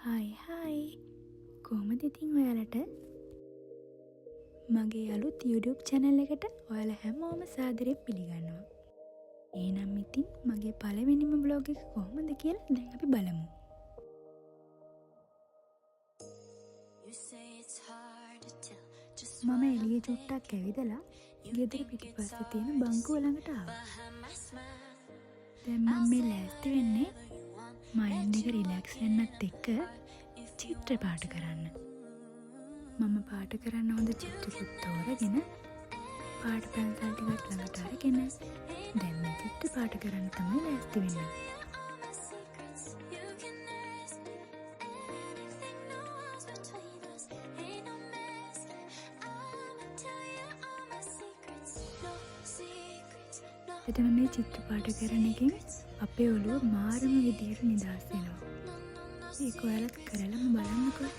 හයි කොහොමද ඉතින් ඔයාලට මගේ අලුත් YouTube channel එකට ඔයාලා හැමෝම සාදරයෙන් පිළිගන්නවා. එහෙනම් ඉතින් මගේ පළවෙනිම vlog එක කොහොමද කියලා දැන් අපි බලමු. මම එළිය චුට්ටක් ඇවිදලා ගෙදර පිටිපස්සේ තියෙන බංකුව ළඟට ආවා. දැන් මම මේ ලෑස්ති වෙන්නේ මයින්ඩ් එක රිලැක්ස් වෙන්නත් එක්ක චිත්‍ර පාට කරන්න. මම පාට කරන්න හොඳ චිත්‍රකුත් තෝරගෙන පාට පැන්සල් ටිකක් ළඟට අරගෙන දැන් මේ චිත්‍ර පාට කරන්න තමයි ලෑස්ති වෙන්නේ. එතන මේ චිත්‍ර පාට කරන එකෙන් අපේ ඔළුව මාරම විදියට නිදහස් වෙනවා. ඒක ඔයාලත් කරලම බලන්නකෝ.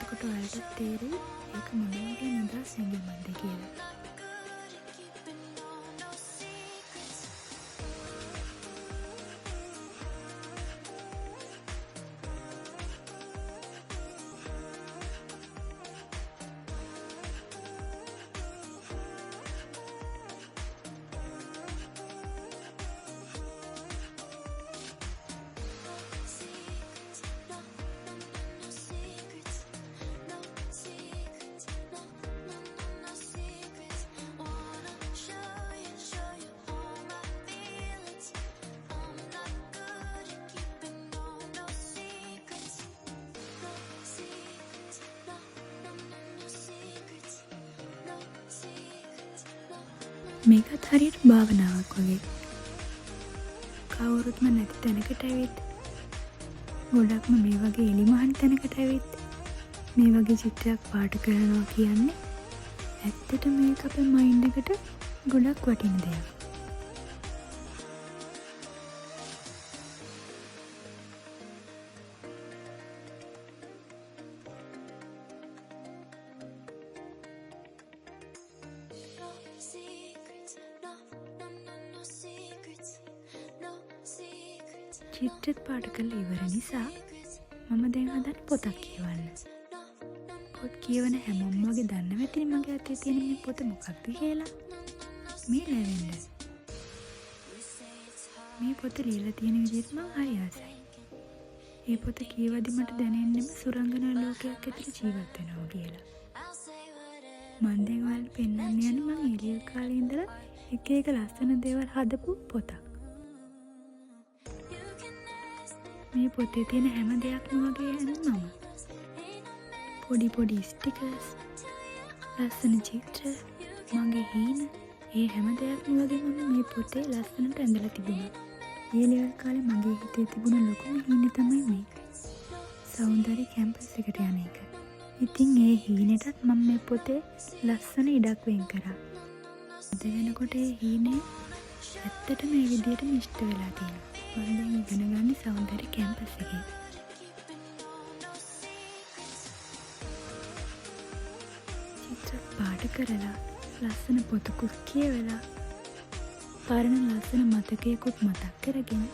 එතකොට ඔයාලට තේරෙයි ඒක මොන වගේ නිදහස් හැඟීමක්ද කියලා. මේකත් හරියට භාවනාවක් වගේ. කවුරුත්ම නැති තැනකට ඇවිත් ගොඩක්ම මේ වගේ එලිමහන් තැනකට ඇවිත් මේ වගේ චිත්‍රයක් පාට කරනවා කියන්නේ ඇත්තට මේක අපේ මයින්ඩ් එකට ගොඩක් වටින දෙයක්. චිත්‍රත් පාට කරලා ඉවර නිසා මම දැන් හදන්නේ පොතක් කියවන්න. පොත් කියවන හැමෝම වගේ දන්නවා ඇතිනේ මගේ අතේ තියෙන මේ පොත මොකක්ද කියලා. මේ ලැවෙන්න. මේ පොත ලියලා තියෙන විදිහට මම හරි ආසයි. මේ පොත කියවද්දි මට දැනෙන්නෙම සුරංගනා ලෝකයක් ඇතුළේ ජීවත් වෙනවා කියලා. මම දැන් ඔයාලට පෙන්වන්න යන්නේ මම එළිය කාලේ ඉඳලා එක එක ලස්සන දේවල් හදපු පොතක්. මේ පොතේ තියෙන හැම දෙයක්ම වගේ යන්නේ මම. පොඩි ස්ටිකර්ස්, ලස්සන චිත්‍ර, මගේ හීන, ඒ හැම දෙයක්ම වගේ මම මේ පොතේ ලස්සනට ඇඳලා තිබුණා. ඒ ලෙවල් කාලේ මගේ හිතේ තිබුණ ලොකුම හීනේ තමයි මේ සෞන්දර්ය කැම්පස් එකට යන එක. ඉතින් ඒ හීනෙටත් මම මේ පොතේ ලස්සන ඉඩක් වෙන් කරා. අද වෙනකොට ඒ හීනේ ඇත්තටම මේ විදිහටම ඉෂ්ට වෙලා තියෙනවා. මම දැන් ඉගෙන ගන්න සෞන්දර්ය කැම්පස් එකේ. චිත්‍ර පාට කරලා ලස්සන පොතකුත් කියවලා පරණ ලස්සන මතකයකුත් මතක් කරගෙන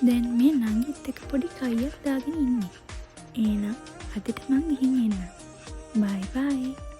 දැන් මේ නංගිත් එක්ක පොඩි කයියක් දාගෙන ඉන්නේ. එහෙනම් අදට මං ගිහින් එන්නම්. බයි බයි.